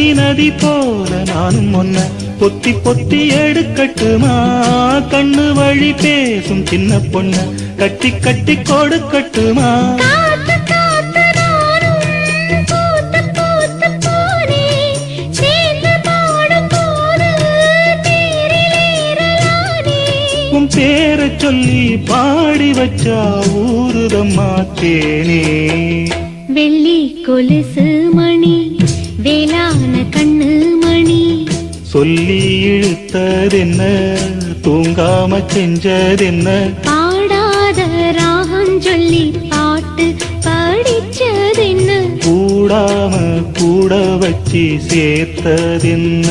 கன்னி நதி போல நானும் ஒன்ன பொத்தி பொத்தி எடுக்கட்டுமா கண்ணு வழி பேசும் சின்ன பொண்ண கட்டி கட்டி கொடுக்கட்டுமா உன் பேரை சொல்லி பாடி வச்சா ஊருதம்மா தேனே வெள்ளி கொலுசு மணி வேளான கண்ணு மணி சொல்லி இழுத்ததென்ன தூங்காம செஞ்சதென்ன பாடாத ராகம் சொல்லி பாட்டு படிச்சதென்ன கூடாம கூட வச்சு சேர்த்ததென்ன